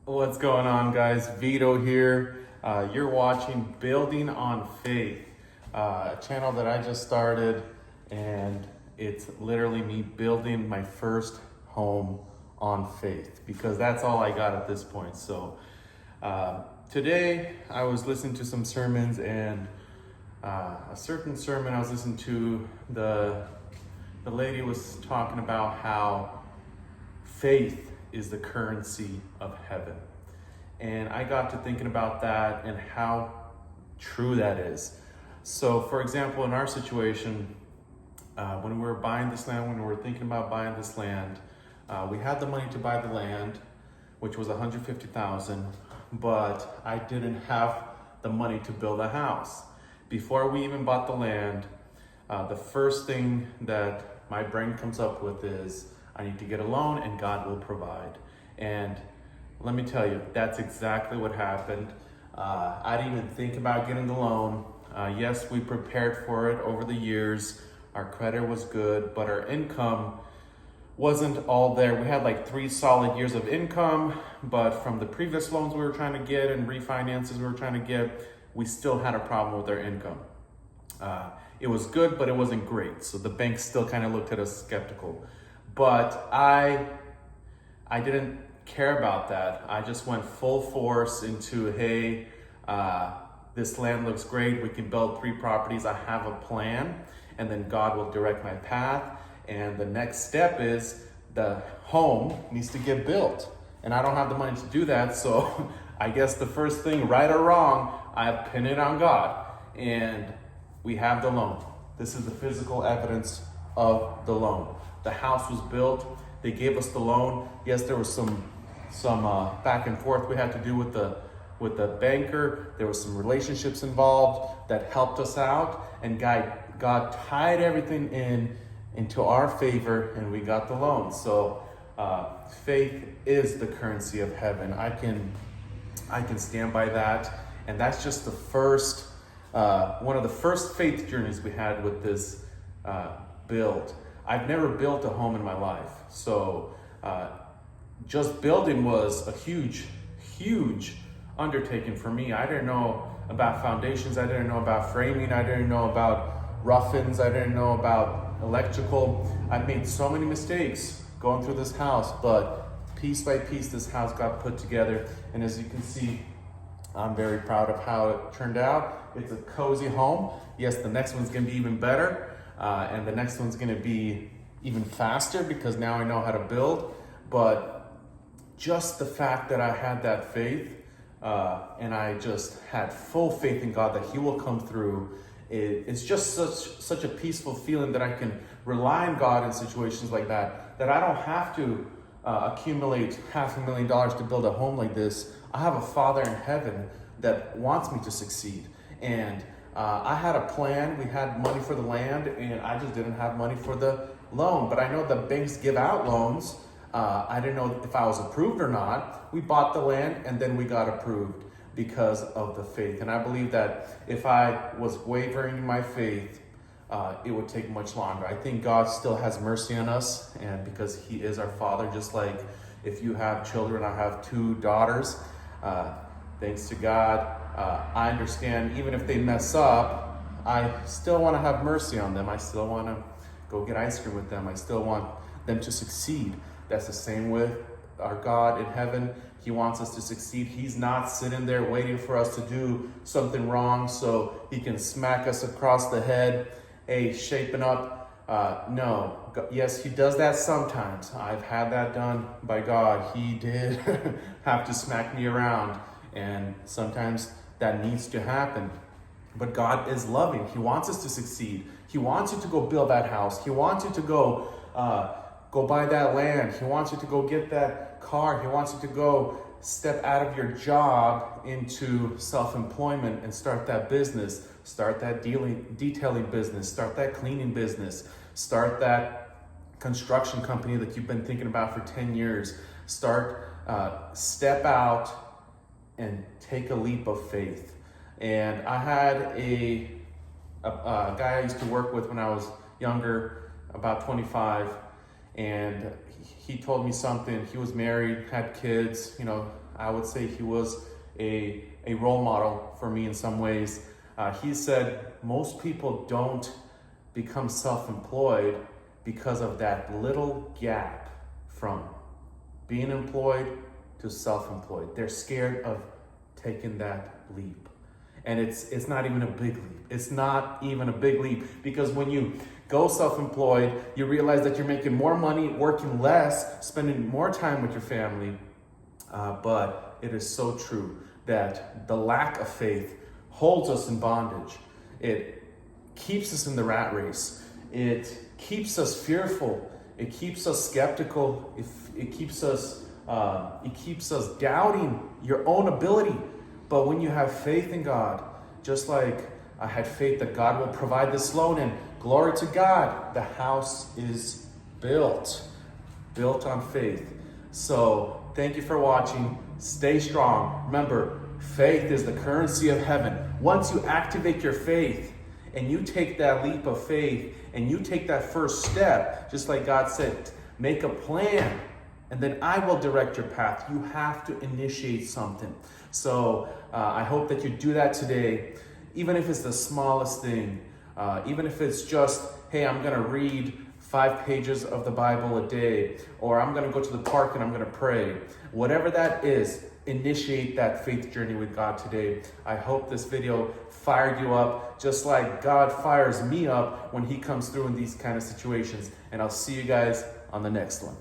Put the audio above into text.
What's going on, guys? Vito here. You're watching Building on Faith, a channel that I just started, and it's literally me building my first home on faith because that's all I got at this point. So today I was listening to some sermons, and a certain sermon I was listening to, the lady was talking about how faith is the currency of heaven. And I got to thinking about that and how true that is. So, for example, in our situation, when we were buying this land, when we were thinking about buying this land, we had the money to buy the land, which was $150,000, but I didn't have the money to build a house. Before we even bought the land, the first thing that my brain comes up with is, I need to get a loan and God will provide. And let me tell you, that's exactly what happened. I didn't even think about getting the loan. Yes, we prepared for it over the years. Our credit was good, but our income wasn't all there. We had like 3 solid years of income, but from the previous loans we were trying to get and refinances we were trying to get, we still had a problem with our income. It was good, but it wasn't great. So the bank still kind of looked at us skeptical. But I didn't care about that. I just went full force into, hey, this land looks great. We can build 3 properties. I have a plan, and then God will direct my path. And the next step is the home needs to get built. And I don't have the money to do that. So I guess the first thing, right or wrong, I pin it on God. And we have the loan. This is the physical evidence of the loan. The house was built. They gave us the loan. Yes, there was some back and forth we had to do with the banker. There was some relationships involved that helped us out, and God tied everything into our favor, and we got the loan. So faith is the currency of heaven. I can stand by that, and that's just the first one of the first faith journeys we had with this build. I've never built a home in my life, so just building was a huge undertaking for me. I didn't know about foundations, I didn't know about framing, I didn't know about rough-ins, I didn't know about electrical. I made so many mistakes going through this house, but piece by piece this house got put together, and as you can see, I'm very proud of how it turned out. It's a cozy home. Yes, the next one's gonna be even better. And the next one's gonna be even faster because now I know how to build. But just the fact that I had that faith, and I just had full faith in God that He will come through, it's just such a peaceful feeling that I can rely on God in situations like that, that I don't have to accumulate $500,000 to build a home like this. I have a Father in heaven that wants me to succeed. And I had a plan. We had money for the land, and I just didn't have money for the loan. But I know the banks give out loans. I didn't know if I was approved or not. We bought the land, and then we got approved because of the faith. And I believe that if I was wavering in my faith, it would take much longer. I think God still has mercy on us, and because He is our Father, just like if you have children, I have 2 daughters. Thanks to God, I understand even if they mess up, I still want to have mercy on them. I still want to go get ice cream with them. I still want them to succeed. That's the same with our God in heaven. He wants us to succeed. He's not sitting there waiting for us to do something wrong so He can smack us across the head. Hey, shaping up. No. Yes, He does that sometimes. I've had that done by God. He did have to smack me around, and sometimes that needs to happen. But God is loving. He wants us to succeed. He wants you to go build that house. He wants you to go buy that land. He wants you to go get that car. He wants you to go step out of your job into self-employment and start that business. Start that detailing business. Start that cleaning business. Start that construction company that you've been thinking about for 10 years. Step out and take a leap of faith. And I had a guy I used to work with when I was younger, about 25, and he told me something. He was married, had kids. I would say he was a role model for me in some ways. He said most people don't become self-employed because of that little gap from being employed to self-employed. They're scared of taking that leap. And it's not even a big leap. It's not even a big leap, because when you go self-employed, you realize that you're making more money, working less, spending more time with your family. But it is so true that the lack of faith holds us in bondage. It keeps us in the rat race. It keeps us fearful. It keeps us skeptical. It keeps us doubting your own ability. But when you have faith in God, just like I had faith that God will provide this loan, and glory to God, the house is built on faith. So thank you for watching. Stay strong. Remember, faith is the currency of heaven. Once you activate your faith and you take that leap of faith and you take that first step, just like God said, make a plan, and then I will direct your path. You have to initiate something. So I hope that you do that today, even if it's the smallest thing, even if it's just, hey, I'm gonna read 5 pages of the Bible a day, or I'm gonna go to the park and I'm gonna pray. Whatever that is, initiate that faith journey with God today. I hope this video fired you up, just like God fires me up when he comes through in these kind of situations. And I'll see you guys on the next one.